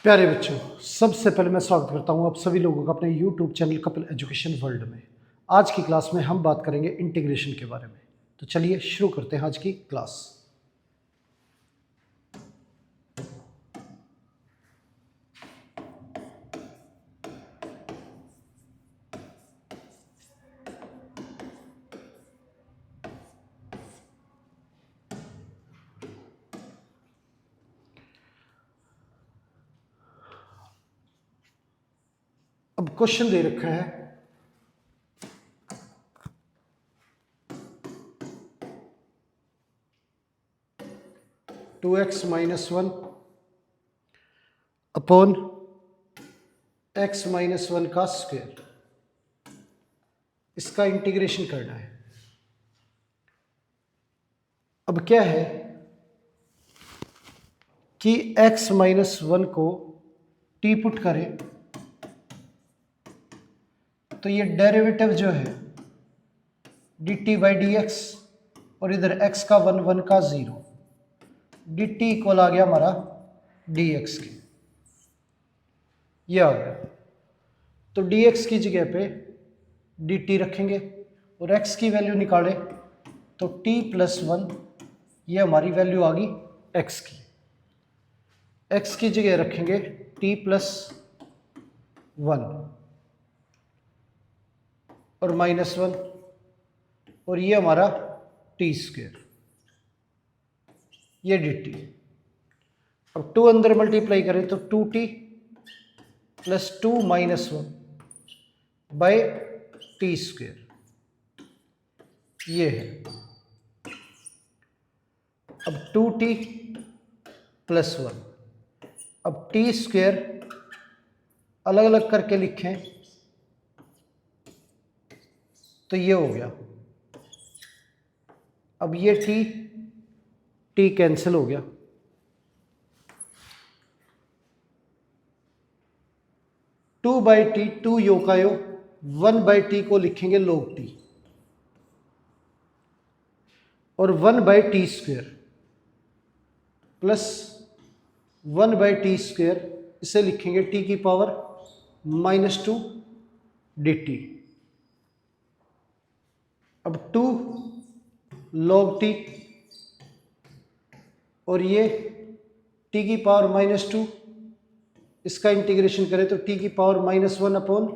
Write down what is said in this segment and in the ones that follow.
प्यारे बच्चों, सबसे पहले मैं स्वागत करता हूं आप सभी लोगों का अपने YouTube channel Kapil education world में। आज की क्लास में हम बात करेंगे इंटीग्रेशन के बारे में। तो चलिए शुरू करते हैं आज की क्लास। अब क्वेश्चन दे रखा है 2x minus 1 upon x minus 1 का स्क्वायर, इसका इंटीग्रेशन करना है। अब क्या है कि x माइनस 1 को t पुट करें तो ये डेरिवेटिव जो है dt बाई डी एक्स, और इधर x का 1 1 का 0, dt इक्वल आ गया हमारा dx के, ये आ गया। तो dx की जगह पे dt रखेंगे और x की वैल्यू निकाले तो t प्लस 1, ये हमारी वैल्यू आ गई x की। x की जगह रखेंगे t प्लस 1 और माइनस 1, और ये हमारा टी स्क्वेयर, ये dt। अब 2 अंदर मल्टीप्लाई करें तो 2t plus 2 minus 1 by T square, ये है। अब 2t प्लस 1, अब टी स्क्वेयर अलग अलग करके लिखें तो ये हो गया। अब ये t कैंसिल हो गया, टू बाई टी, टू यो का यो, 1 बाई टी को लिखेंगे log t, और 1 by T square plus 1 by T square, इसे लिखेंगे t की पावर -2 dt। अब 2 log t, और ये t की पावर -2, इसका इंटीग्रेशन करें तो t की पावर -1 अपॉन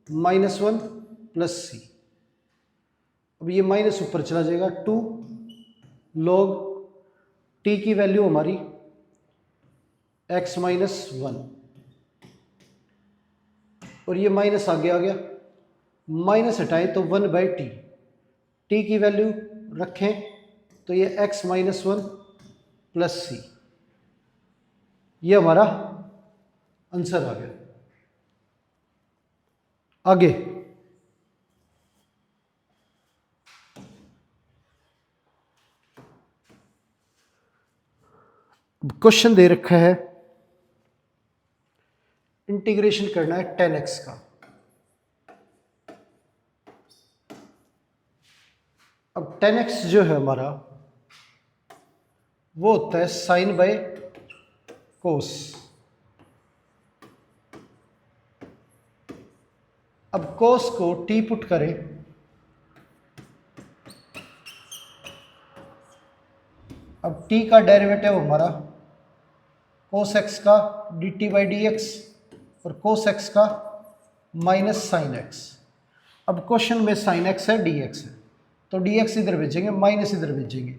-1 प्लस c। अब ये माइनस ऊपर चला जाएगा, 2 log t की वैल्यू हमारी x माइनस 1, और ये माइनस आगे आ गया, माइनस हटाएं तो 1 बाई टी, टी की वैल्यू रखें तो ये x माइनस 1 प्लस सी, ये हमारा आंसर आ गया। आगे क्वेश्चन दे रखा है, इंटीग्रेशन करना है 10x का। अब 10x जो है हमारा वो होता है साइन बाय कोस। अब कोस को t पुट करें अब t का डेरिवेटिव हमारा कोस x का dt बाई डी एक्स, और कोस x का माइनस साइन x। अब क्वेश्चन में साइन x है, dx है, तो dx इधर भेजेंगे, माइनस इधर भेजेंगे,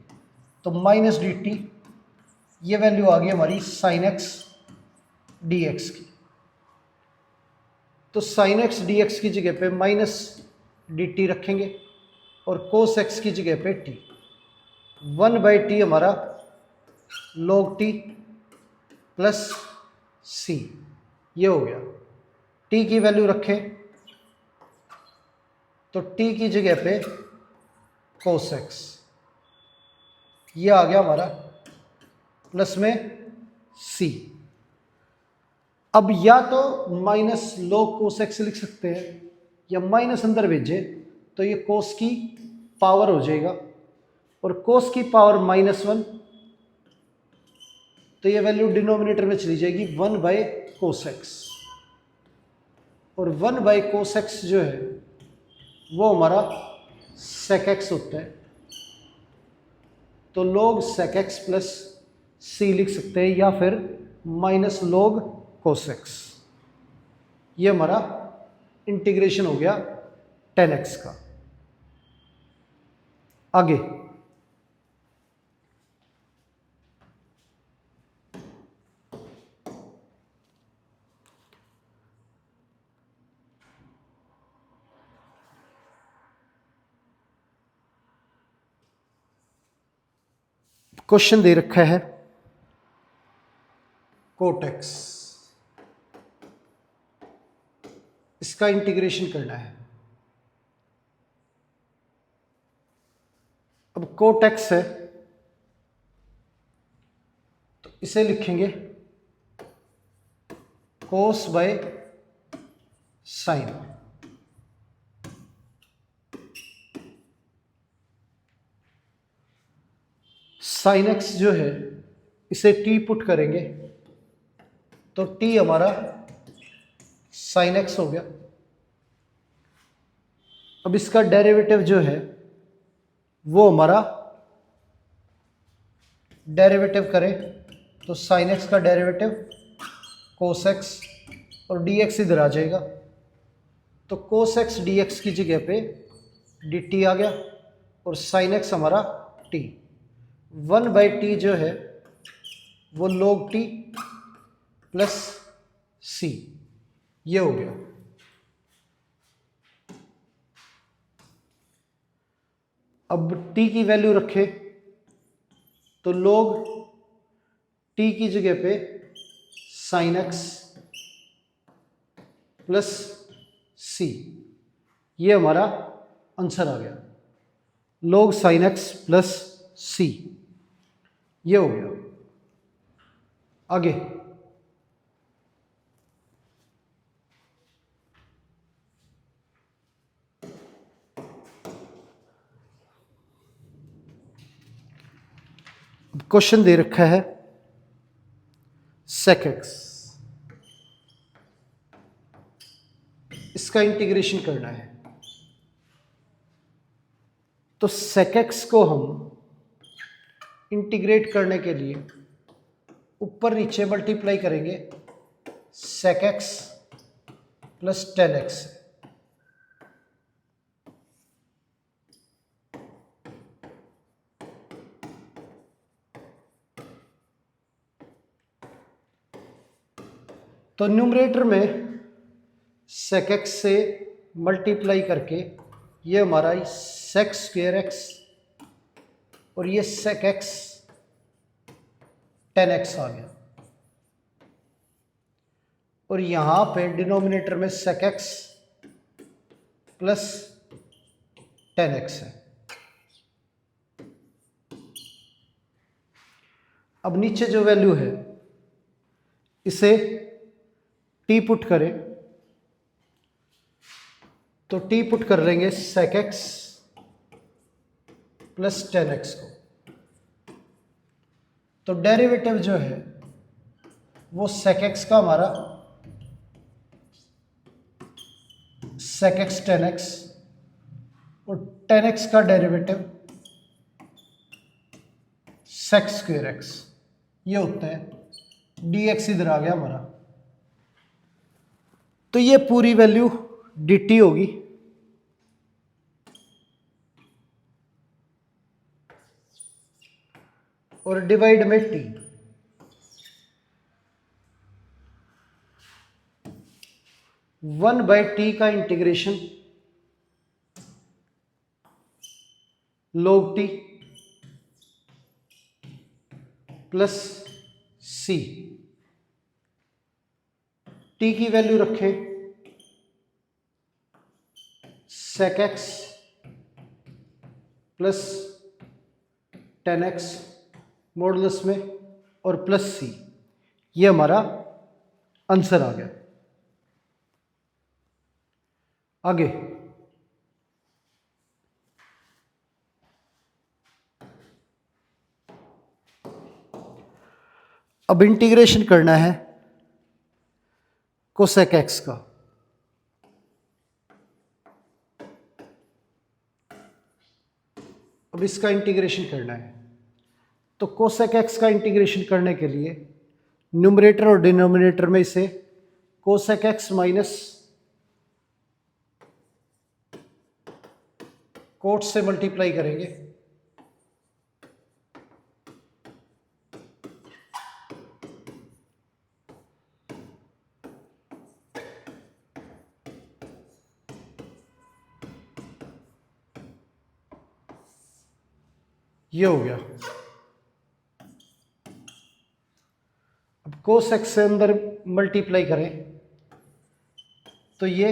तो माइनस dt, ये वैल्यू आ गई हमारी साइन x dx की। तो साइन x dx की जगह पे माइनस dt रखेंगे और कोस x की जगह पे t, 1 बाई टी हमारा log t प्लस c, ये हो गया। t की वैल्यू रखें तो t की जगह पे cos x, ये आ गया हमारा प्लस में c। अब या तो माइनस log cos x लिख सकते हैं, या माइनस अंदर भेजे तो ये cos की पावर हो जाएगा, और cos की पावर -1, तो ये वैल्यू डिनोमिनेटर में चली जाएगी 1/cos x, और 1/cos x जो है वो हमारा sec x होता है। तो log sec x प्लस सी लिख सकते हैं, या फिर माइनस log cos x। ये हमारा इंटीग्रेशन हो गया 10x का। आगे क्वेश्चन दे रखा है cot x, इसका इंटीग्रेशन करना है। अब cot x है तो इसे लिखेंगे cos by sine. Sine x जो है इसे t पुट करेंगे तो t हमारा साइन x हो गया। अब इसका डेरिवेटिव जो है वो हमारा डेरिवेटिव करें तो साइन x का डेरिवेटिव cos x, और dx इधर आ जाएगा। तो cos x dx की जगह पे dt आ गया, और sin x हमारा t। 1/t जो है वो log t प्लस c, ये हो गया। अब t की वैल्यू रखे तो log t की जगह पे sin x प्लस c, ये हमारा आंसर आ गया। log sin x plus c, ये हो गया। आगे क्वेश्चन दे रखा है sec x, इसका इंटीग्रेशन करना है। तो sec x को हम इंटीग्रेट करने के लिए ऊपर नीचे मल्टीप्लाई करेंगे sec x plus tan x। तो न्यूमरेटर में sec x से मल्टीप्लाई करके ये हमारा sec स्क्वायर x, और ये sec x tan x आ गया। और यहां पे डिनोमिनेटर में sec x plus tan x है। अब नीचे जो वैल्यू है इसे t पुट करें तो t पुट कर लेंगे sec x plus tan x को। तो डेरिवेटिव जो है वो sec x का हमारा sec x tan x, और tan x का डेरिवेटिव sec स्क्वायर x, ये होता है। dx इधर आ गया हमारा, तो ये पूरी वैल्यू dt होगी। और डिवाइड में t, वन बाई टी का integration log t plus c। t की वैल्यू रखें sec x plus tan x modulus में, और प्लस c, ये हमारा आंसर आ गया। आगे अब इंटीग्रेशन करना है कोसेक एक्स का। अब इसका इंटीग्रेशन करना है, तो कोसेक एक्स का इंटीग्रेशन करने के लिए न्यूमरेटर और डिनोमिनेटर में इसे कोसेक एक्स माइनस कोट से मल्टीप्लाई करेंगे। ये हो गया। अब कोस एक्स से अंदर मल्टीप्लाई करें तो ये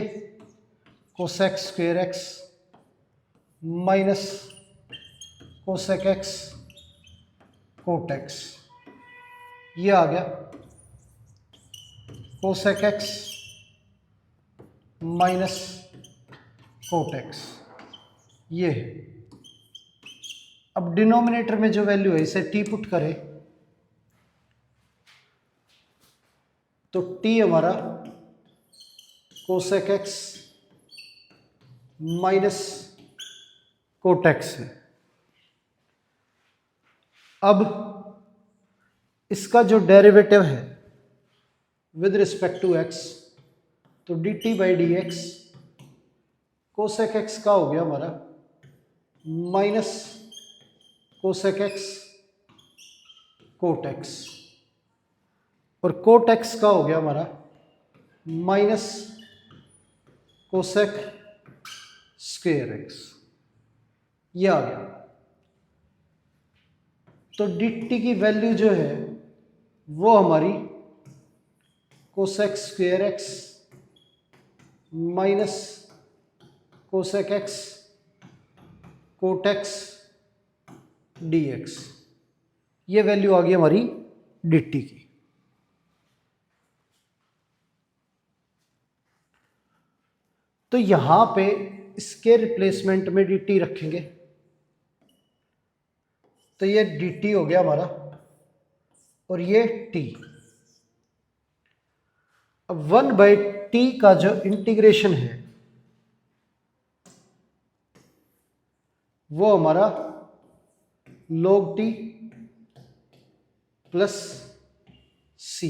cosec square X minus cosec X cot X, ये आ गया cosec x minus cot X, ये है। अब डिनोमिनेटर में जो वैल्यू है इसे टी पुट करें तो टी हमारा cosec x minus cot X है। अब इसका जो डेरिवेटिव है विद रिस्पेक्ट टू एक्स, तो D T by D X cosec X का हो गया हमारा minus cosec X cot X, और कोट एक्स का हो गया हमारा माइनस कोसेक स्क्वायर एक्स, ये आ गया। तो डी टी की वैल्यू जो है वो हमारी cosec square X minus cosec X cot X D X, ये वैल्यू आ गई हमारी डी टी की। तो यहां पे इसके रिप्लेसमेंट में डी टी रखेंगे तो ये डी टी हो गया हमारा और ये टी। अब 1/t का जो इंटीग्रेशन है वो हमारा log t प्लस c।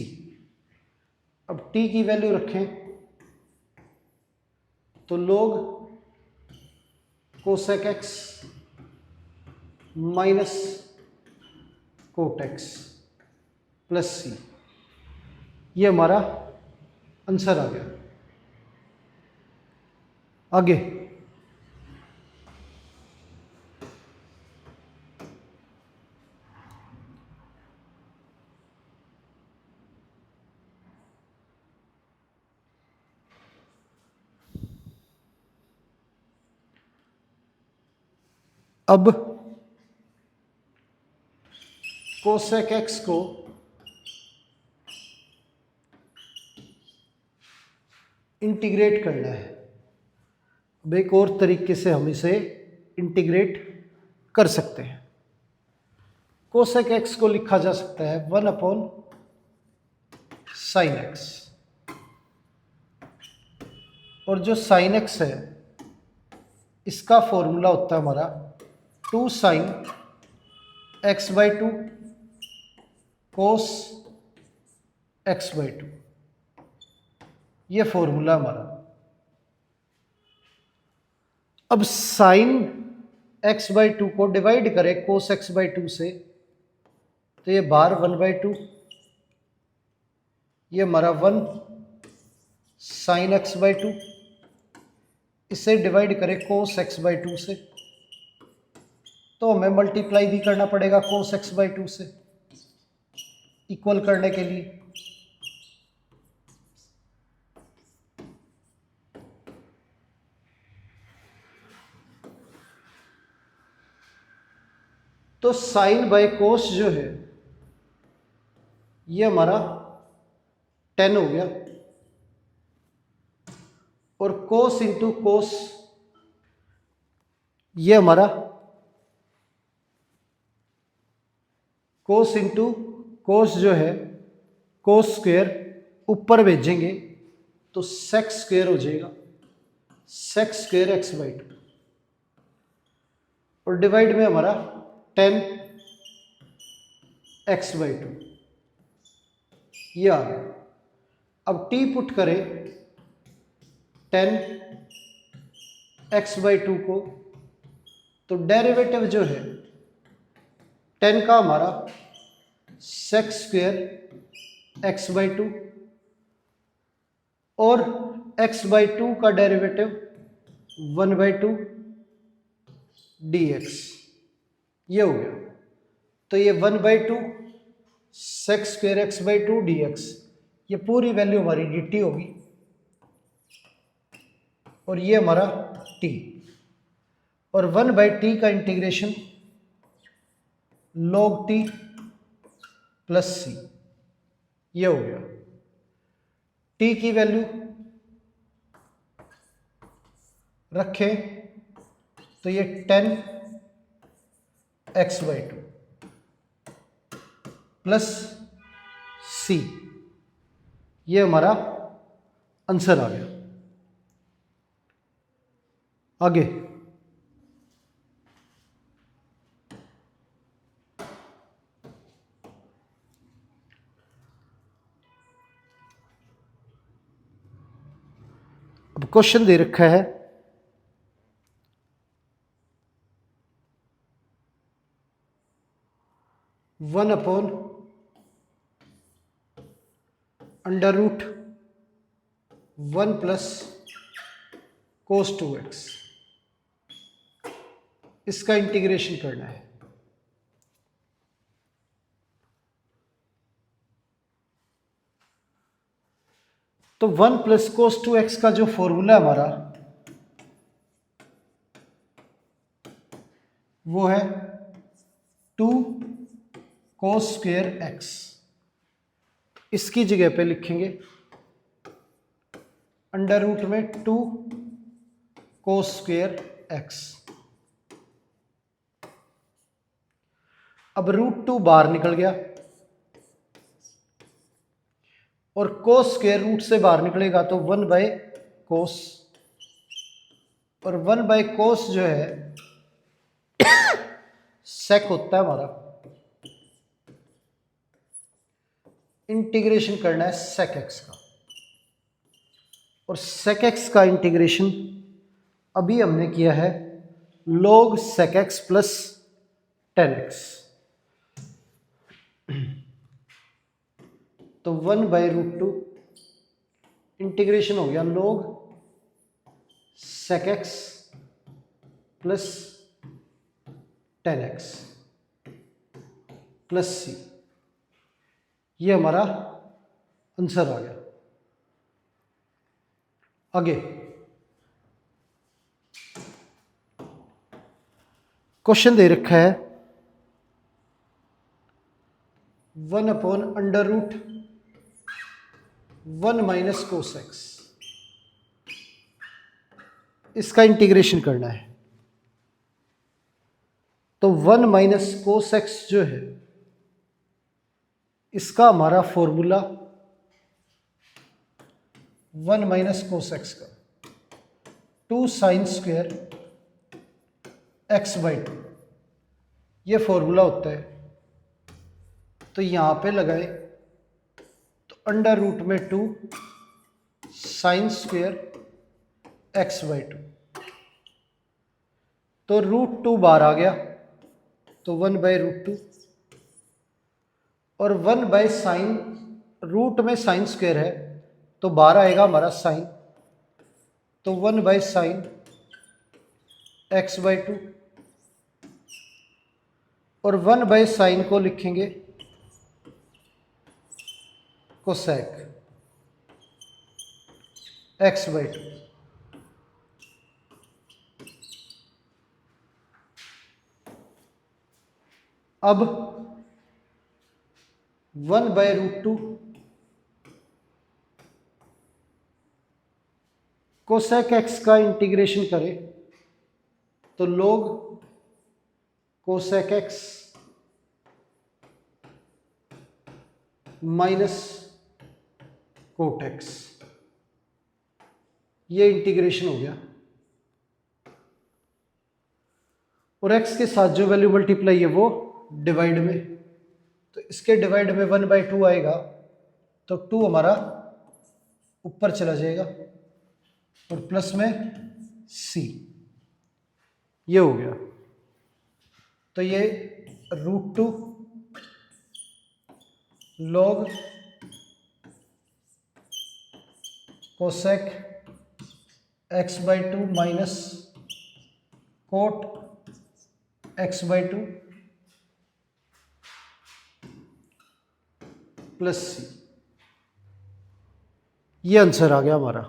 अब t की वैल्यू रखें तो log cosec x minus cot x plus C, ये हमारा आंसर आ गया। आगे अब कोसेक एक्स को इंटीग्रेट करना है। अब एक और तरीके से हम इसे इंटीग्रेट कर सकते हैं। कोसेक एक्स को लिखा जा सकता है 1/sin एक्स, और जो sin एक्स है इसका फॉर्मूला होता है हमारा 2sin x/2 cos x/2, ये फॉर्मूला हमारा। अब sin x/2 को डिवाइड करें cos x/2 से तो ये बार 1/2, ये हमारा 1 sin x/2, इसे डिवाइड करें cos x/2 से तो हमें मल्टीप्लाई भी करना पड़ेगा cos x/2 से इक्वल करने के लिए। तो साइन बाय कोस जो है ये हमारा 10 हो गया, और कोस इंटू कोस ये हमारा कोस इंटू कोस जो है कोस स्क्वेयर ऊपर भेजेंगे तो सेक स्क्वेयर हो जाएगा, sec square X by two, और डिवाइड में हमारा 10 एक्स बाई टू, ये आ गया। अब टी पुट करें 10 एक्स बाई टू को, तो डेरिवेटिव जो है 10 का हमारा sec square X by two, और एक्स बाई टू का derivative 1 by two D X, ये हो गया। तो ये 1 by two sec square X by two D X, ये पूरी वैल्यू हमारी डी टी होगी, और ये हमारा टी, और 1 बाई टी का integration log T plus C, ये हो गया। टी की वैल्यू रखें तो ये 10 x by two plus C, ये हमारा आंसर आ गया। आगे अब क्वेश्चन दे रखा है 1 upon under root 1 plus cos 2x, इसका इंटीग्रेशन करना है। तो 1 प्लस कोस 2x का जो फॉर्मूला हमारा वो है 2 कोस स्क्वेयर एक्स, इसकी जगह पे लिखेंगे अंडर रूट में 2 कोस स्क्वेयर एक्स। अब रूट 2 बाहर निकल गया, और कोस स्क्वेयर रूट से बाहर निकलेगा तो 1 बाय कोस, और 1 बाय कोस जो है सेक होता है हमारा, इंटीग्रेशन करना है सेक एक्स का, और सेक एक्स का इंटीग्रेशन अभी हमने किया है log sec x plus 10x, तो 1 बाई रूट 2 इंटीग्रेशन हो गया log sec x plus 10x plus C, ये हमारा आंसर आ गया। आगे क्वेश्चन दे रखा है 1 upon under root 1 minus cos X, इसका इंटीग्रेशन करना है। तो 1 माइनस कोस एक्स जो है इसका हमारा फॉर्मूला 1 माइनस कोस एक्स का 2 sine square X by to, ये फॉर्मूला होता है। तो यहाँ पे लगाए तो अंडर रूट में 2 sine square X by to, तो रूट 2 बाहर आ गया तो 1 बाई रूट 2, और 1 बाई साइन, रूट में साइन स्क्वेयर है तो बाहर आएगा हमारा साइन, तो 1 by sine X by two, और 1 बाई साइन को लिखेंगे कोसेक एक्स बाई टू। अब 1 बाई रूट 2 कोसेक एक्स का इंटीग्रेशन करें तो log cosec x minus cot X. ये इंटीग्रेशन हो गया, और एक्स के साथ जो वैल्यू मल्टीप्लाई है वो डिवाइड में, तो इसके डिवाइड में 1/2 आएगा, तो 2 हमारा ऊपर चला जाएगा और प्लस में सी, ये हो गया। तो ये √2 log cosec x/2 minus cot x/2 plus C, ये आंसर आ गया हमारा।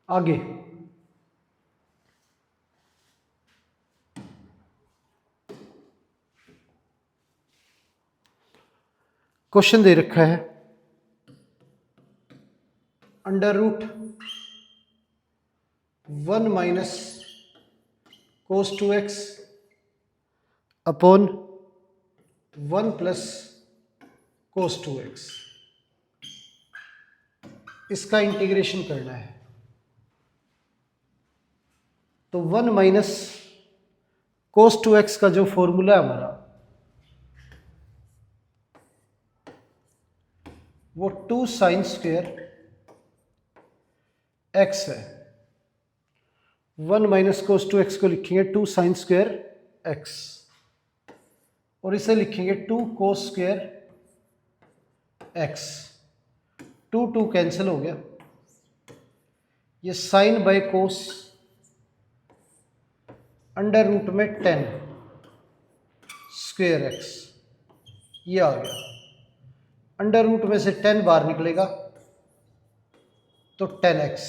आगे क्वेश्चन दे रखा है √1 minus cos 2x upon 1 plus cos 2x, इसका इंटीग्रेशन करना है। तो 1 माइनस cos 2x का जो फॉर्मूला है हमारा, वो 2 sin स्क्वेयर x है। 1 माइनस cos 2x को लिखेंगे 2 sin स्क्वेयर x, और इसे लिखेंगे 2 cos स्क्वेयर x। 2 कैंसिल हो गया, ये sine by cos under root में 10 स्क्वेयर x, ये आ गया। अंडर रूट में से 10 बाहर निकलेगा तो 10x,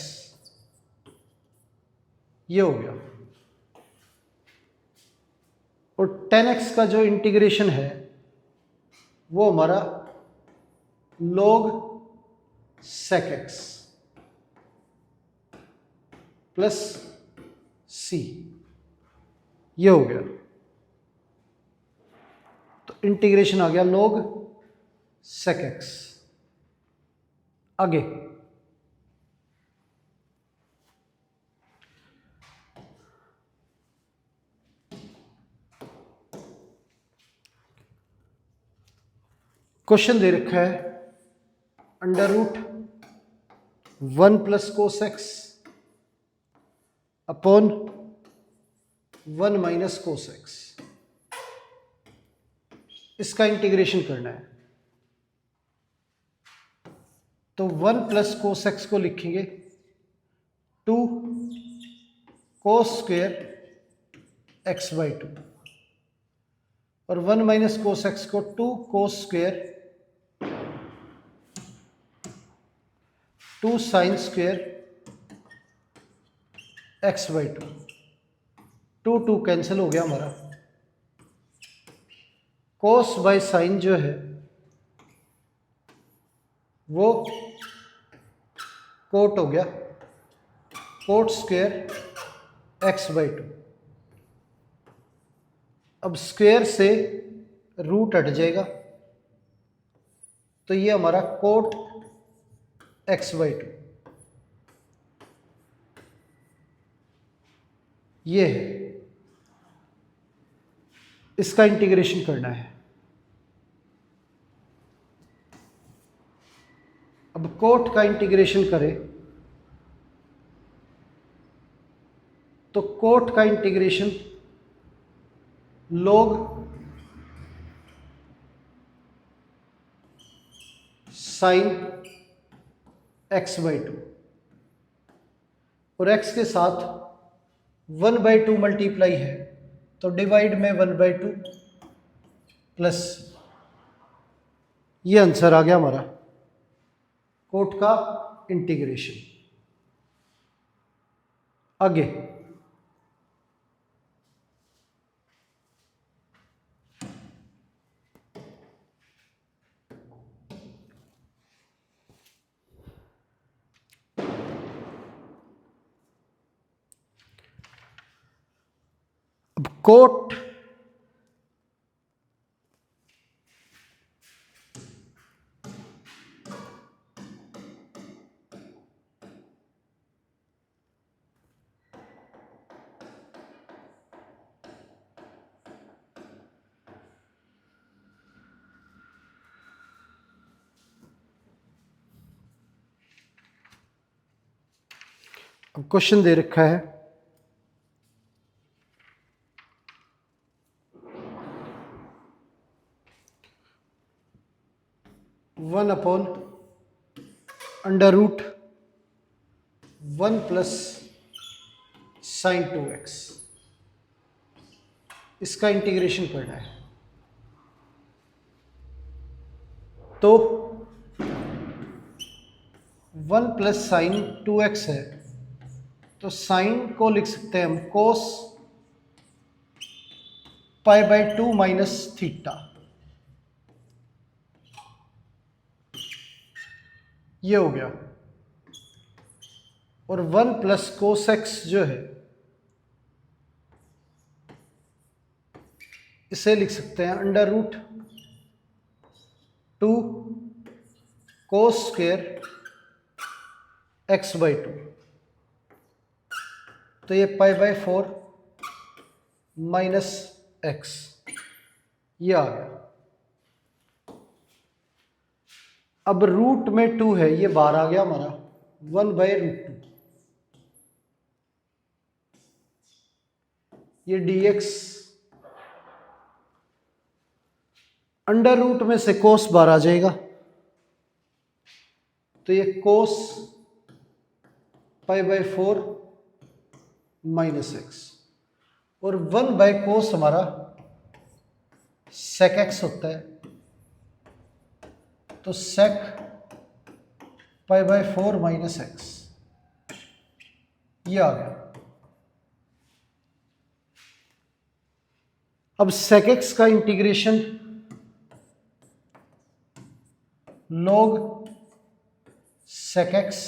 ये हो गया। और 10x का जो इंटीग्रेशन है वो हमारा log sec x plus c, ये हो गया। तो इंटीग्रेशन आ गया log sec x। आगे क्वेश्चन दे रखा है √1 plus cos x upon 1 minus cos X, इसका इंटीग्रेशन करना है। तो 1 प्लस कोस एक्स को लिखेंगे 2 कोस स्क्वेयर x/2, और 1 माइनस कोस एक्स को 2 cos square 2 sine square x/2। 2 cancel हो गया हमारा, कोस बाय साइन जो है वो कोट हो गया, कोट स्क्वेयर x/2। अब स्क्वेयर से रूट हट जाएगा, तो ये हमारा कोट x/2, ये है। इसका इंटीग्रेशन करना है। अब कोट का इंटीग्रेशन करें तो कोट का इंटीग्रेशन log साइन x/2, और x के साथ 1/2 मल्टीप्लाई है, तो डिवाइड में 1/2 प्लस, ये आंसर आ गया हमारा कोट का इंटीग्रेशन। आगे अब कोट अब क्वेश्चन दे रखा है 1/√1 प्लस साइन 2x, इसका इंटीग्रेशन करना है। तो 1 प्लस साइन 2x है, तो साइन को लिख सकते हैं हम कोस π/2 माइनस थीटा, ये हो गया। और 1 प्लस कोस एक्स जो है इसे लिख सकते हैं √2 कोस स्क्वायर x/2, तो ये π/4 माइनस एक्स, ये आ गया। अब रूट में 2 है, ये बाहर आ गया हमारा 1/√2, ये dx, अंडर रूट में से कोस बाहर आ जाएगा, तो ये कोस π/4 माइनस एक्स, और 1/कोस हमारा सेक एक्स होता है, तो सेक π/4 माइनस एक्स, ये आ गया। अब सेक एक्स का integration log sec x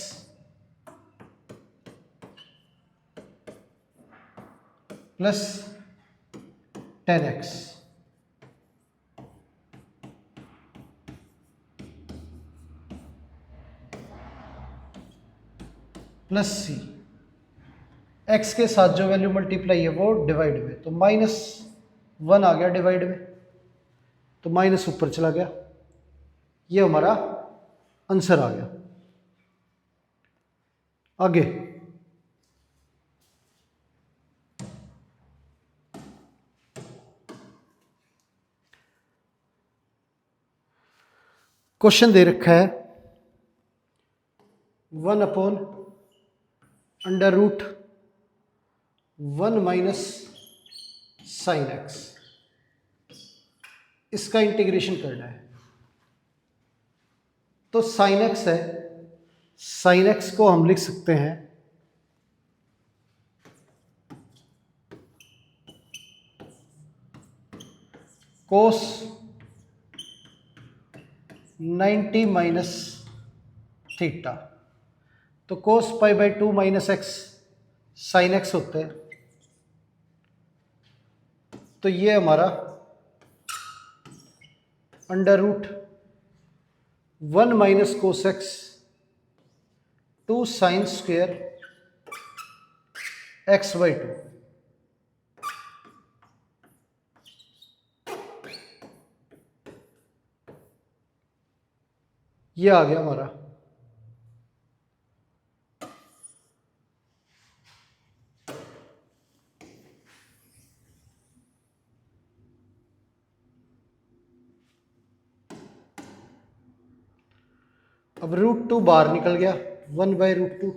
plus 10x, plus C, x के साथ जो वैल्यू मल्टीप्लाई है वो डिवाइड में, तो -1 आ गया डिवाइड में, तो माइनस ऊपर चला गया, ये हमारा आंसर आ गया। आगे क्वेश्चन दे रखा है 1/√1 माइनस साइन एक्स, इसका इंटीग्रेशन करना है। तो साइन एक्स है, साइन एक्स को हम लिख सकते हैं कोस 90 माइनस थीटा, तो कोस π/2 माइनस एक्स साइन एक्स होता है, तो ये हमारा √1 minus cos x 2 sine square x/2, ये आ गया हमारा। अब √2 बाहर निकल गया 1/√2,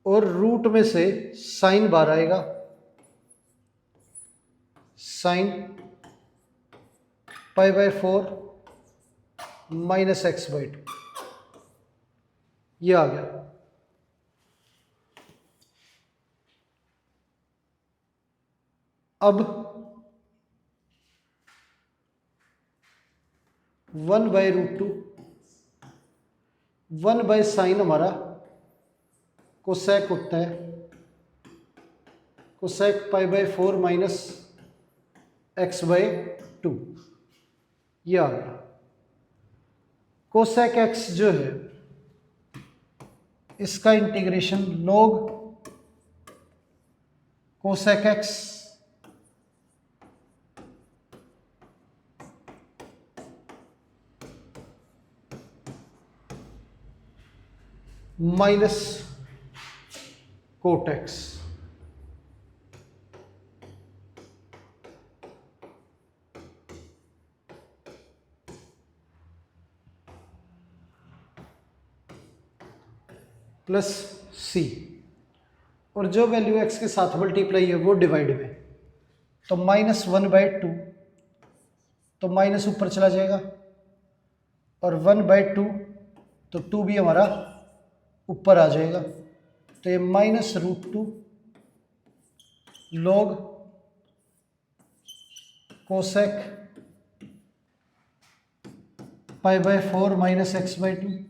और रूट में से साइन बाहर आएगा, साइन π/4 माइनस x/2, ये आ गया। अब 1/√2 1/साइन हमारा कोसेक होता है, कोसेक π/4 माइनस x/2, ये आ गया। कोसेक एक्स जो है इसका integration log cosec x minus cot x. Plus C, और जो वैल्यू एक्स के साथ मल्टीप्लाई है वो डिवाइड में, तो -1/2, तो माइनस ऊपर चला जाएगा, और 1/2 तो 2 भी हमारा ऊपर आ जाएगा, तो ये -√2 log cosec π/4 -x/2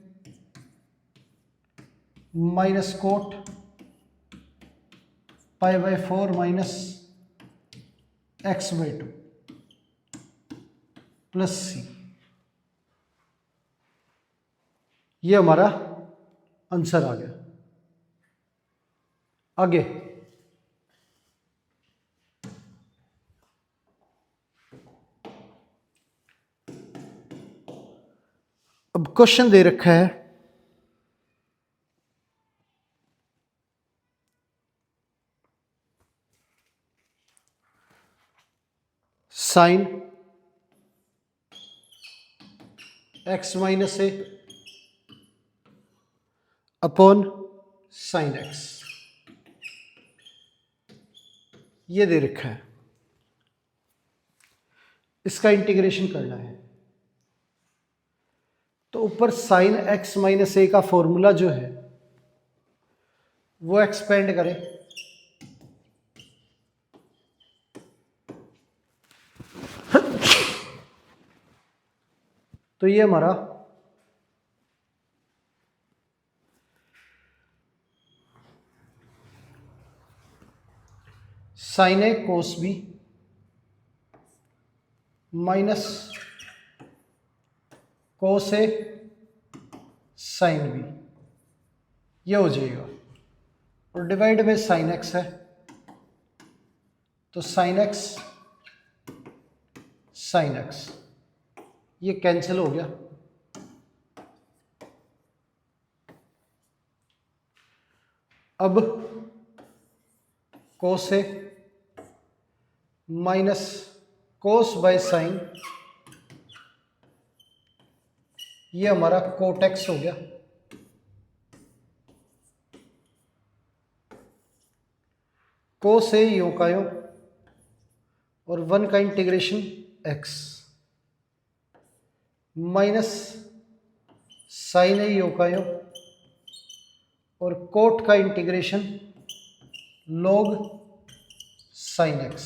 minus cot π/4 -x/2 plus C. ये हमारा आंसर आ गया। आगे अब क्वेश्चन दे रखा है साइन x माइनस ए अपॉन साइन एक्स, ये दे रखा है, इसका इंटीग्रेशन करना है। तो ऊपर साइन x माइनस ए का फॉर्मूला जो है वो एक्सपेंड करें, तो ये हमारा साइन ए कोस बी माइनस कोस ए साइन बी, ये हो जाएगा, और डिवाइड में साइन एक्स है, तो साइन एक्स साइन एक्स, ये कैंसिल हो गया। अब कोस ए माइनस कोस बाय साइन, ये हमारा कोट एक्स हो गया, कोस ए यो का यो, और 1 का इंटीग्रेशन x माइनस साइन ए यो का यो, और कोट का इंटीग्रेशन log साइन एक्स,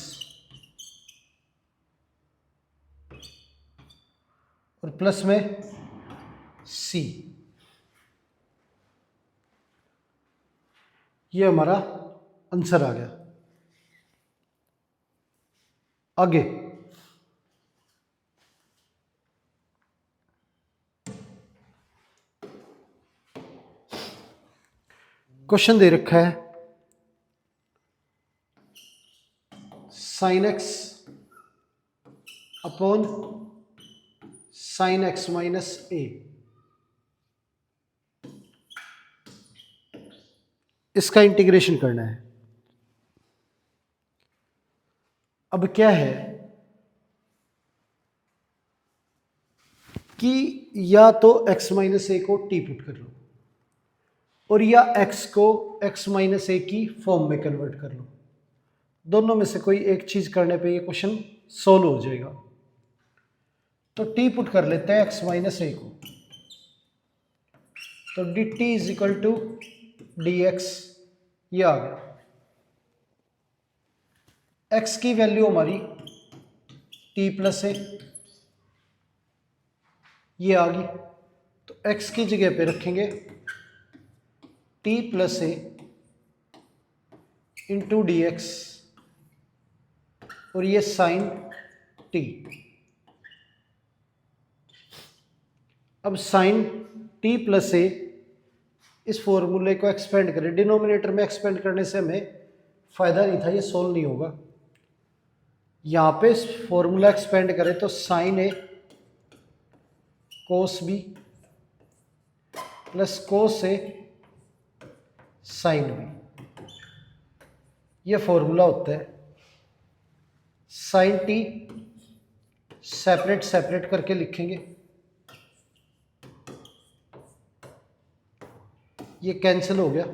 और प्लस में c, ये हमारा आंसर आ गया। आगे क्वेश्चन दे रखा है sine x upon sine x minus A, इसका इंटीग्रेशन करना है। अब क्या है कि या तो x माइनस ए को t पुट कर लो, और या x को x माइनस ए की फॉर्म में कन्वर्ट कर लो, दोनों में से कोई एक चीज करने पे ये क्वेश्चन सोल्व हो जाएगा। तो t पुट कर लेते हैं x माइनस ए को, तो dt is equal to dx, ये आ गया। x की वैल्यू हमारी t प्लस ए, ये आ गई, तो x की जगह पे रखेंगे t प्लस ए इंटू डी एक्स, और ये साइन t। अब साइन t प्लस ए, इस फॉर्मूले को एक्सपेंड करें, डिनोमिनेटर में एक्सपेंड करने से हमें फायदा नहीं था, ये सोल्व नहीं होगा। यहाँ पे फॉर्मूला एक्सपेंड करें तो साइन ए कोस बी प्लस कोस ए साइन बी, ये फॉर्मूला होता है साइन टी, सेपरेट सेपरेट करके लिखेंगे, ये कैंसिल हो गया।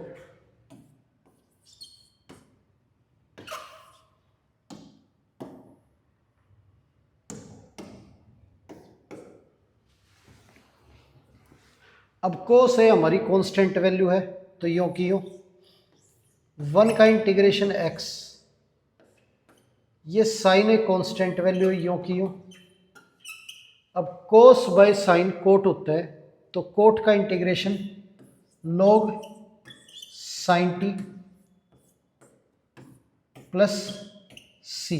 अब कोस है हमारी कांस्टेंट वैल्यू है, तो यूं की यूं 1 का इंटीग्रेशन x, ये साइन है कांस्टेंट वैल्यू है, यूं की यूं। अब कोस बाय साइन कोट होता है, तो कोट का integration log sine T plus C,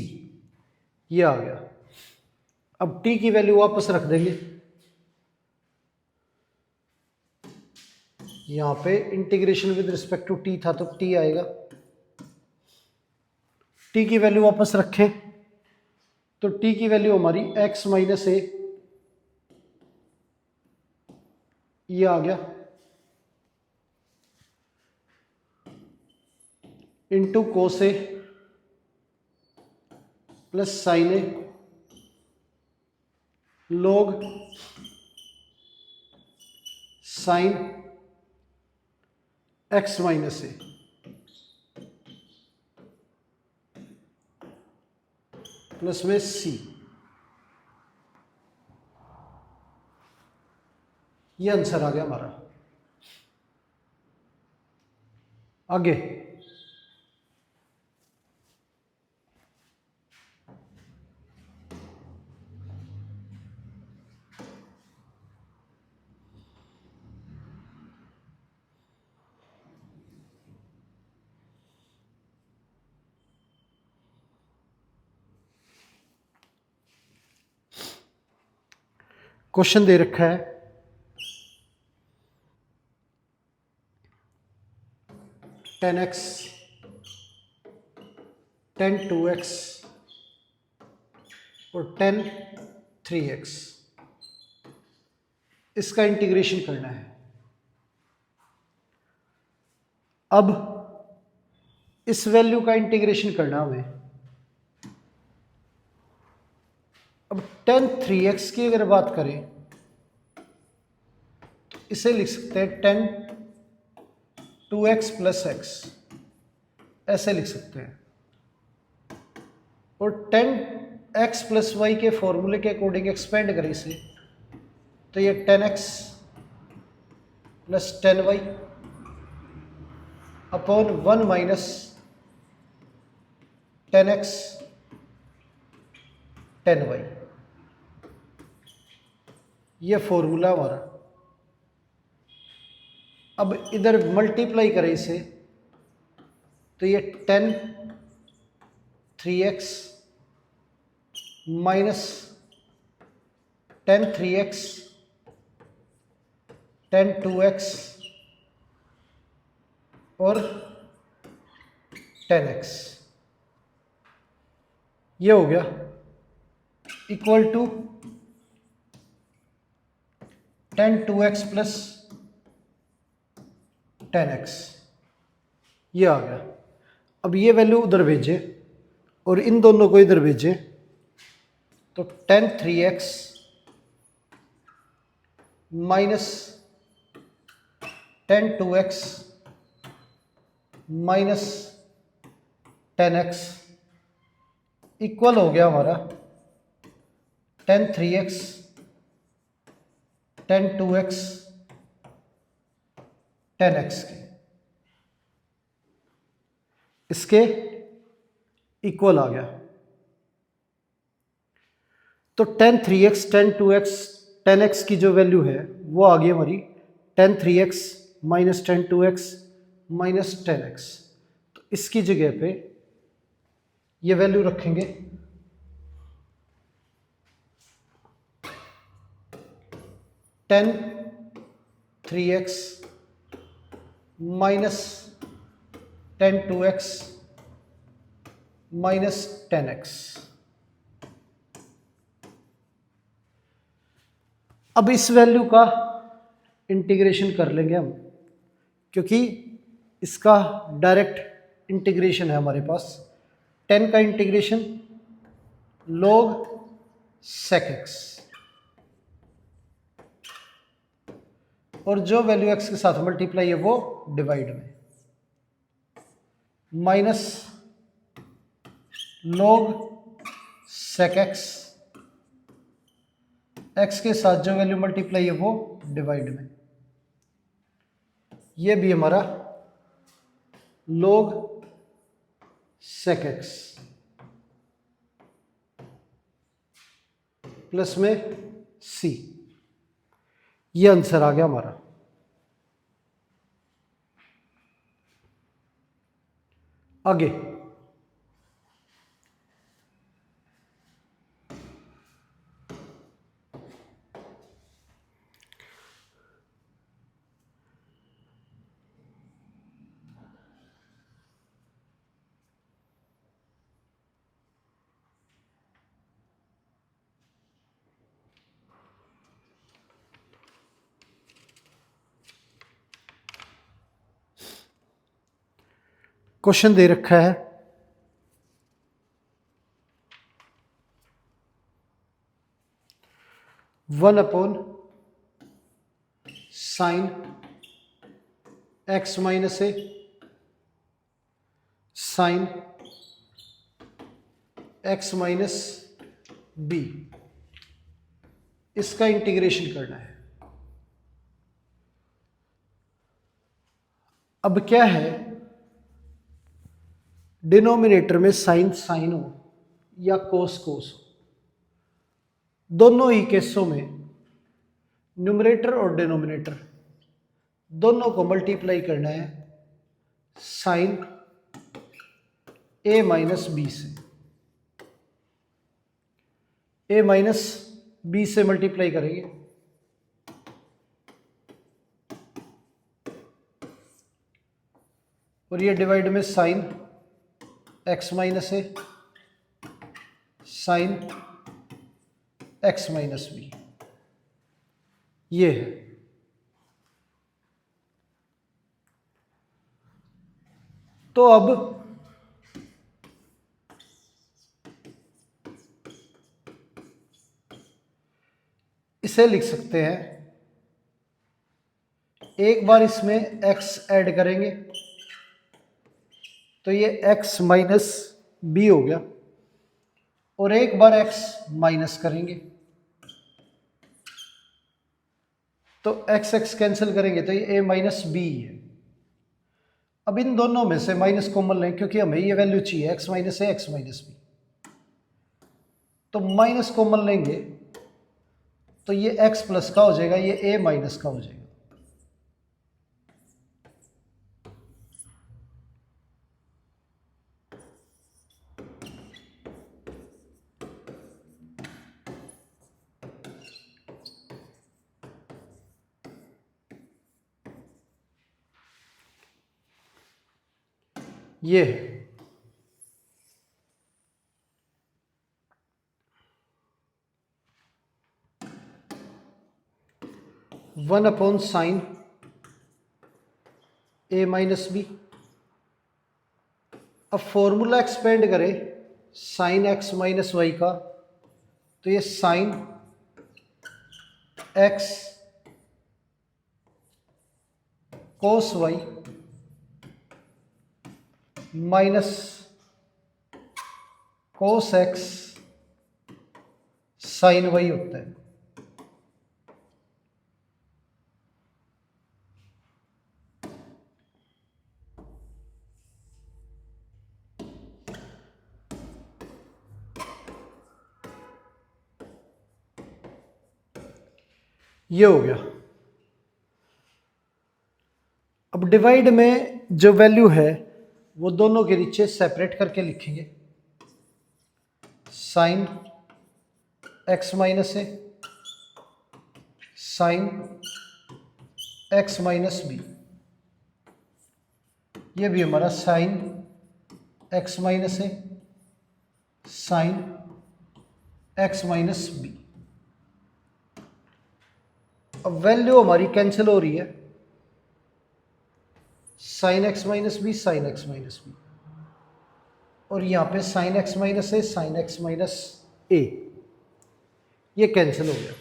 ये आ गया। अब t की वैल्यू वापस रख देंगे, यहाँ पे integration with respect to T था तो टी आएगा। टी की वैल्यू वापस रखें तो टी की वैल्यू हमारी x माइनस ए, ये आ गया, इंटू कोस ए प्लस साइन ए लॉग साइन x माइनस ए प्लस में सी, ये आंसर आ गया हमारा। आगे क्वेश्चन दे रखा है 10x tan 2x और tan 3x, इसका इंटीग्रेशन करना है। अब इस वैल्यू का इंटीग्रेशन करना हमें। अब tan 3x की अगर बात करें तो इसे लिख सकते हैं tan 2x प्लस एक्स, ऐसे लिख सकते हैं। और tan x प्लस वाई के फॉर्मूले के अकॉर्डिंग एक्सपेंड करें इसे, तो ये tan x plus tan y upon 1 minus tan x tan y, ये फॉर्मूला हमारा। अब इधर मल्टीप्लाई करें इसे, तो ये tan 3x minus tan 3x tan 2x और tan x, ये हो गया equal to tan 2x plus tan x, ये आ गया। अब ये वैल्यू उधर भेजे और इन दोनों को इधर भेजे, तो tan 3x minus tan 2x minus tan x equal हो गया हमारा tan 3x tan 2x tan x के, इसके इक्वल आ गया। तो tan 3x tan 2x tan x की जो वैल्यू है वो आ गई हमारी tan 3x minus tan 2x minus tan x। तो इसकी जगह पे ये वैल्यू रखेंगे tan 3x minus tan 2x minus tan x। अब इस वैल्यू का इंटीग्रेशन कर लेंगे हम, क्योंकि इसका डायरेक्ट इंटीग्रेशन है हमारे पास 10 का इंटीग्रेशन log sec x, और जो वैल्यू x के साथ मल्टीप्लाई है वो डिवाइड में, minus log sec x, x के साथ जो वैल्यू मल्टीप्लाई है वो डिवाइड में, ये भी हमारा log sec x प्लस में c, ये आंसर आ गया हमारा। आगे क्वेश्चन दे रखा है 1/sin x माइनस ए sin x माइनस बी, इसका इंटीग्रेशन करना है। अब क्या है, डिनोमिनेटर में साइन साइन हो या कोस कोस हो, दोनों ही केसों में न्यूमरेटर और डिनोमिनेटर दोनों को मल्टीप्लाई करना है साइन a माइनस बी से, a माइनस बी से मल्टीप्लाई करेंगे, और ये डिवाइड में sign x minus A sine x minus B, ये है। तो अब इसे लिख सकते हैं, एक बार इसमें x ऐड करेंगे तो ये x माइनस बी हो गया, और एक बार x माइनस करेंगे तो x x कैंसिल करेंगे तो ये a माइनस बी है। अब इन दोनों में से माइनस कॉमन लें क्योंकि हमें ये वैल्यू चाहिए x माइनस ए x माइनस बी, तो माइनस कॉमन लेंगे तो ये x प्लस का हो जाएगा, ये a माइनस का हो जाएगा। ये 1/sin a माइनस बी। अब फॉर्मूला एक्सपेंड करें साइन x माइनस वाई का, तो ये sine x cos Y minus cos x sine Y होता है। ये हो गया। अब डिवाइड में जो वैल्यू है वो दोनों के नीचे सेपरेट करके लिखेंगे, sine x minus A sine x minus B, ये भी हमारा sine x minus A sine x minus B. अब वैल्यू हमारी कैंसिल हो रही है, sine x minus B sine x minus B, और यहाँ पे sine x minus A, sine x minus ए, ये कैंसिल हो गया।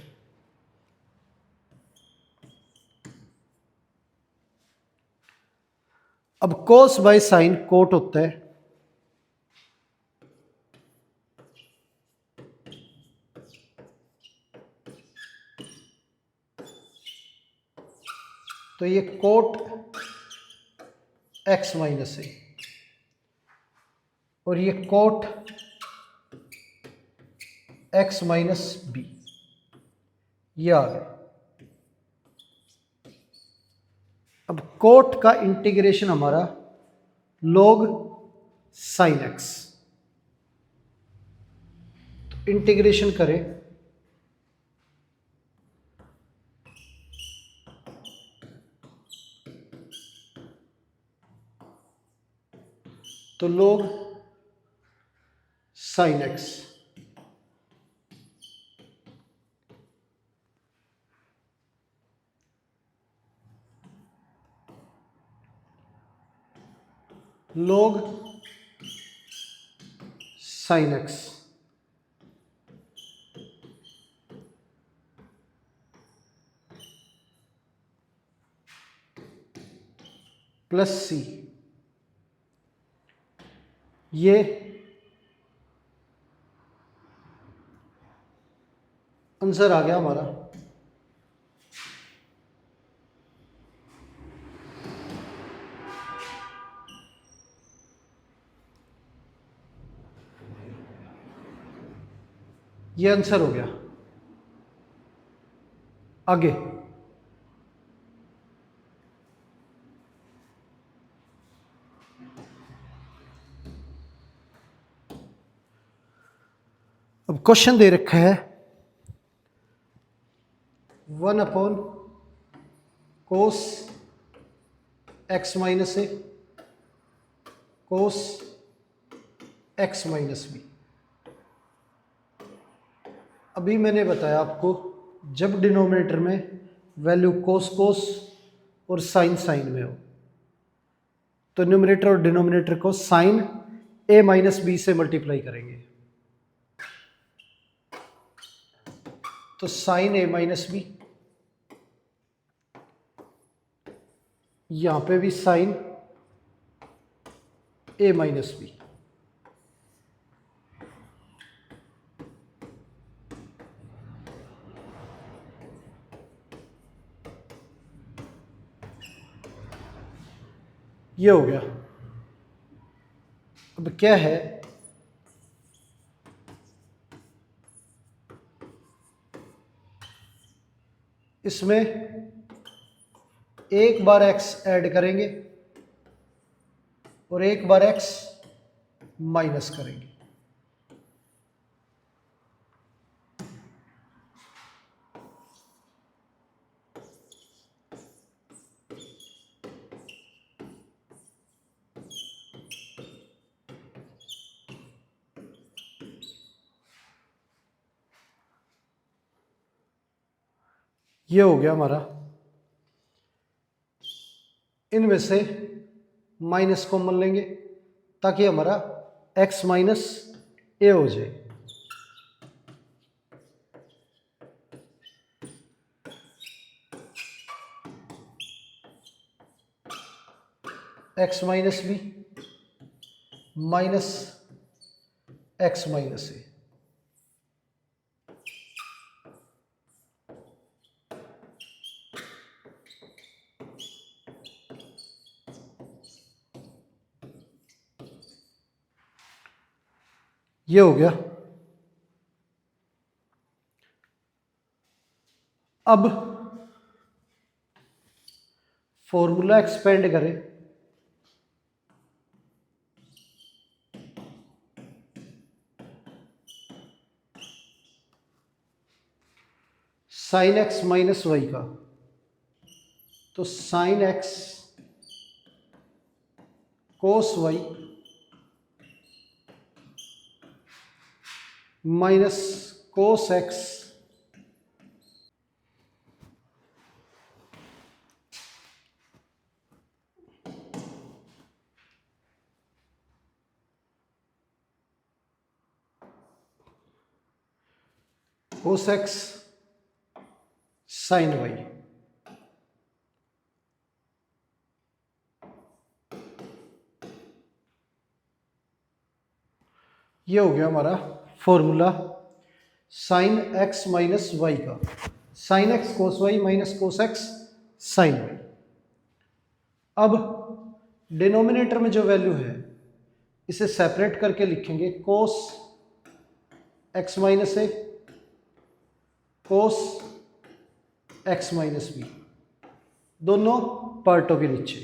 अब कोस बाय साइन कोट होता है, तो ये कोट एक्स माइनस ए और ये कोट एक्स माइनस बी, ये आ गया। अब कोट का इंटीग्रेशन हमारा log साइन एक्स, तो इंटीग्रेशन करें तो log sine x log sine x plus C, ये आंसर आ गया हमारा। ये आंसर हो गया। आगे अब क्वेश्चन दे रखा है 1 कोस एक्स माइनस ए कोस एक्स माइनस बी। अभी मैंने बताया आपको, जब डिनोमिनेटर में वैल्यू कोस कोस और साइन साइन में हो तो न्यूमरेटर और डिनोमिनेटर को साइन ए माइनस बी से मल्टीप्लाई करेंगे, तो साइन ए माइनस बी, यहां पे भी साइन ए माइनस बी, ये हो गया। अब क्या है, इसमें एक बार एक्स ऐड करेंगे और एक बार एक्स माइनस करेंगे। ये हो गया हमारा। इनमें से माइनस कॉमन लेंगे ताकि हमारा x माइनस ए हो जाए। x minus b minus x minus ए, ये हो गया। अब फॉर्मूला एक्सपेंड करें, साइन एक्स माइनस वाई का, तो sine x cos Y minus cos x cos x sine y. ये हो गया हमारा formula sine x minus Y का। Sine x cos Y minus cos x sine y. अब denominator में जो वैल्यू है इसे सेपरेट करके लिखेंगे कोस एक्स माइनस ए कोस एक्स माइनस बी, दोनों पार्टों के नीचे।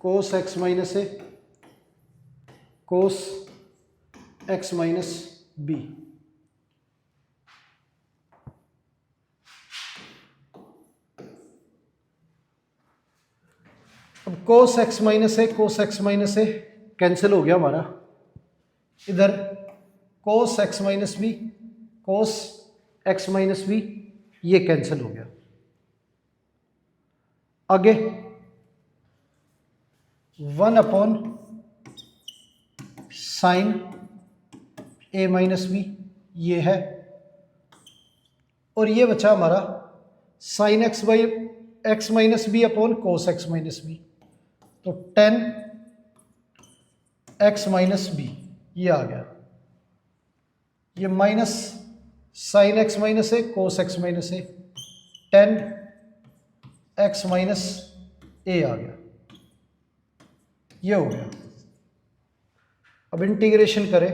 कोस एक्स माइनस ए कोस एक्स माइनस बी। अब cos x minus A cancel हो गया हमारा। इधर cos x minus B cos x minus B ये कैंसिल हो गया। आगे 1 upon sine A minus B ये है, और ये बचा हमारा sine X by X minus B upon cos x minus B, तो 10 एक्स माइनस बी ये आ गया। ये माइनस साइन एक्स माइनस ए कोस एक्स माइनस ए 10 एक्स माइनस ए आ गया। ये हो गया। अब इंटीग्रेशन करें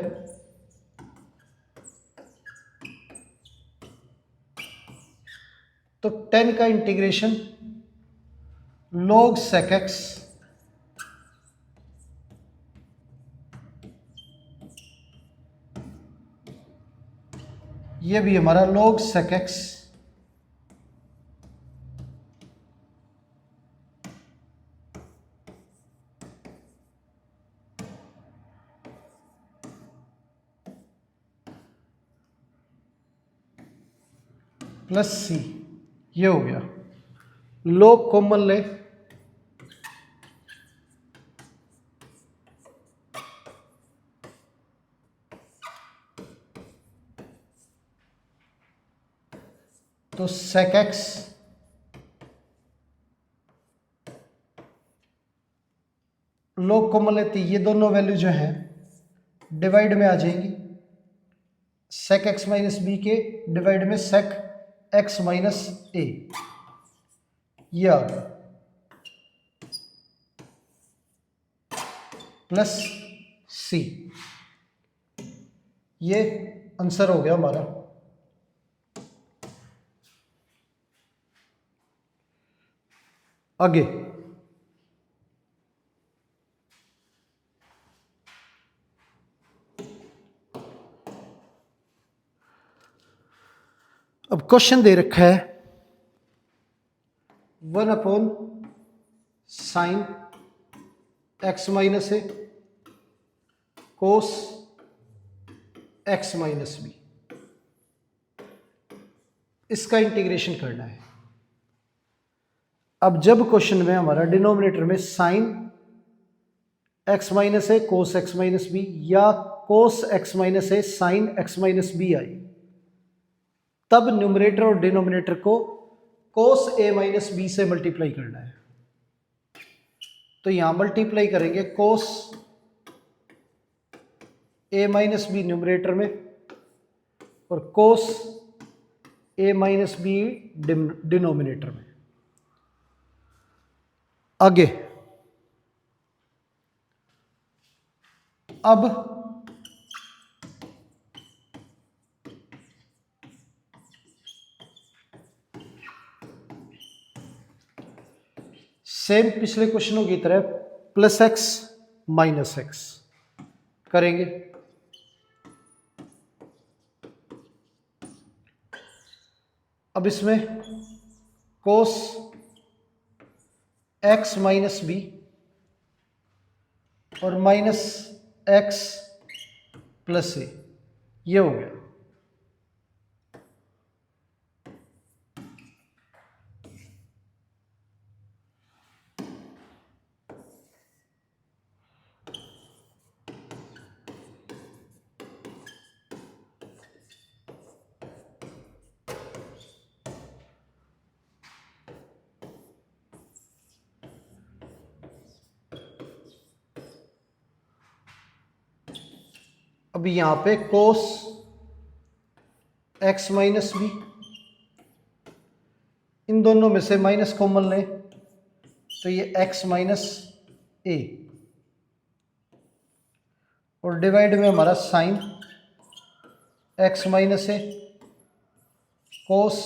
तो 10 का इंटीग्रेशन log sec x ये भी हमारा log sec x plus C ये हो गया। log कॉमन ले तो sec x log कॉमन लेते ये दोनों वैल्यू जो है डिवाइड में आ जाएंगी। sec x माइनस बी के डिवाइड में sec x माइनस ए ये आ गया प्लस सी। ये आंसर हो गया हमारा। आगे अब क्वेश्चन दे रखा है 1 अपॉन साइन एक्स माइनस ए कोस एक्स माइनस बी, इसका इंटीग्रेशन करना है। अब जब क्वेश्चन में हमारा डिनोमिनेटर में साइन एक्स माइनस ए कोस एक्स माइनस बी या cos x minus A sine x minus B आई, तब न्यूमरेटर और डिनोमिनेटर को कोस ए माइनस बी से मल्टीप्लाई करना है। तो यहां मल्टीप्लाई करेंगे कोस ए माइनस बी न्यूमरेटर में और कोस ए माइनस बी डिनोमिनेटर में। आगे अब सेम पिछले क्वेश्चनों की तरह प्लस एक्स माइनस एक्स करेंगे। अब इसमें कोस एक्स माइनस बी और माइनस एक्स प्लस ए ये हो गया। अब यहाँ पे कोस एक्स माइनस बी, इन दोनों में से माइनस कॉमन लें तो ये एक्स माइनस ए, और डिवाइड में हमारा साइन एक्स माइनस ए कोस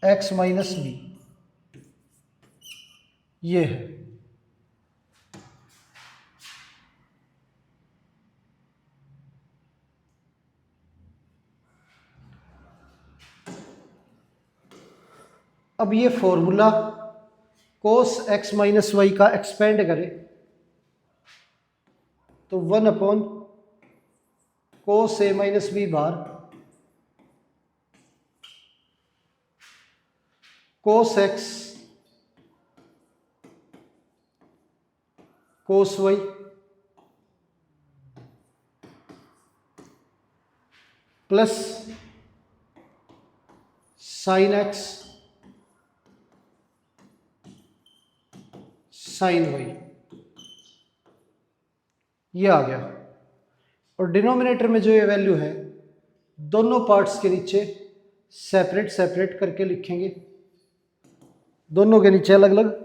एक्स माइनस बी, ये है। अब ये formula cos x minus Y का एक्सपेंड करें तो 1 कोस ए माइनस बी बार cos x cos y plus sine x sine y, ये आ गया। और डिनोमिनेटर में जो ये वैल्यू है दोनों पार्ट्स के नीचे सेपरेट सेपरेट करके लिखेंगे, दोनों के नीचे अलग अलग।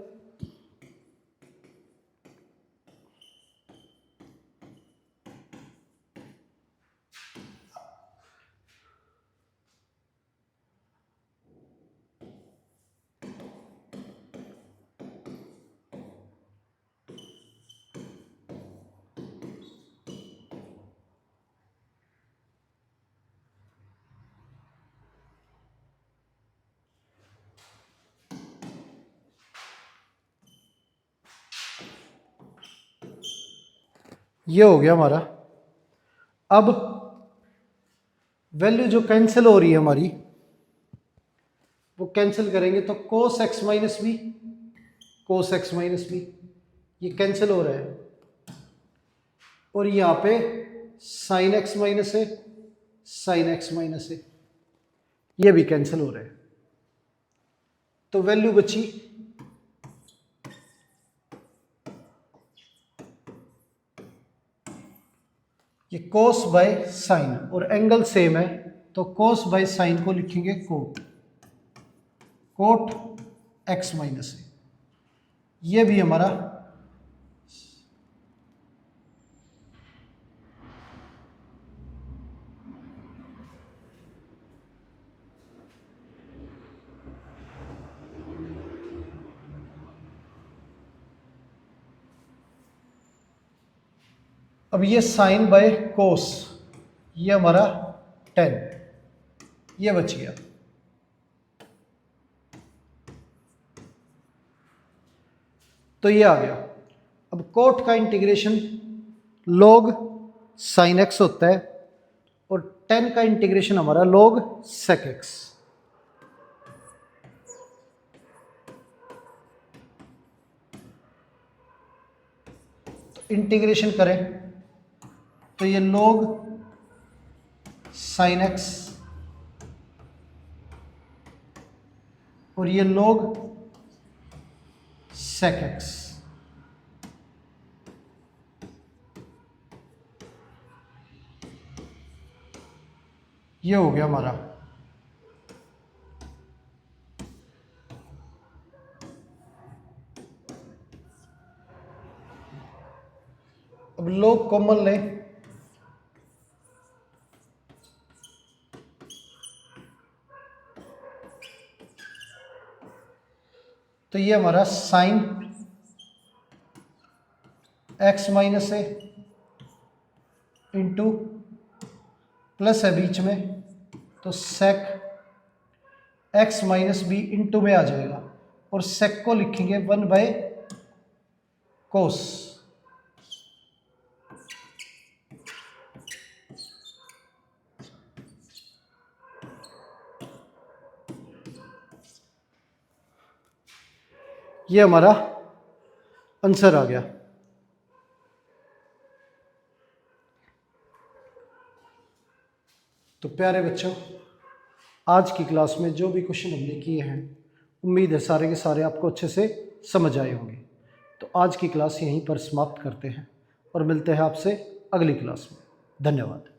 ये हो गया हमारा। अब वैल्यू जो कैंसिल हो रही है हमारी वो कैंसिल करेंगे तो cos x minus B cos x minus B ये कैंसिल हो रहा है, और यहाँ पे sine x minus A sine x minus ए ये भी कैंसिल हो रहा है। तो वैल्यू बची ये कोस बाय साइन, और एंगल सेम है तो कोस बाय साइन को लिखेंगे कोट, कोट एक्स माइनस ए, ये भी हमारा अब ये साइन बाय कोस ये हमारा 10 ये बच गया। तो ये आ गया। अब कोट का इंटीग्रेशन log साइन एक्स होता है और 10 का इंटीग्रेशन हमारा log sec x। तो इंटीग्रेशन करें तो ये log साइन एक्स और ये log sec x, ये हो गया हमारा। अब log कॉमन लें तो ये हमारा sine x minus A into plus है बीच में तो sec X minus B into में आ जाएगा, और सेक को लिखेंगे 1 बाय कोस। ये हमारा आंसर आ गया। तो प्यारे बच्चों, आज की क्लास में जो भी क्वेश्चन हमने किए हैं उम्मीद है सारे के सारे आपको अच्छे से समझ आए होंगे। तो आज की क्लास यहीं पर समाप्त करते हैं और मिलते हैं आपसे अगली क्लास में। धन्यवाद।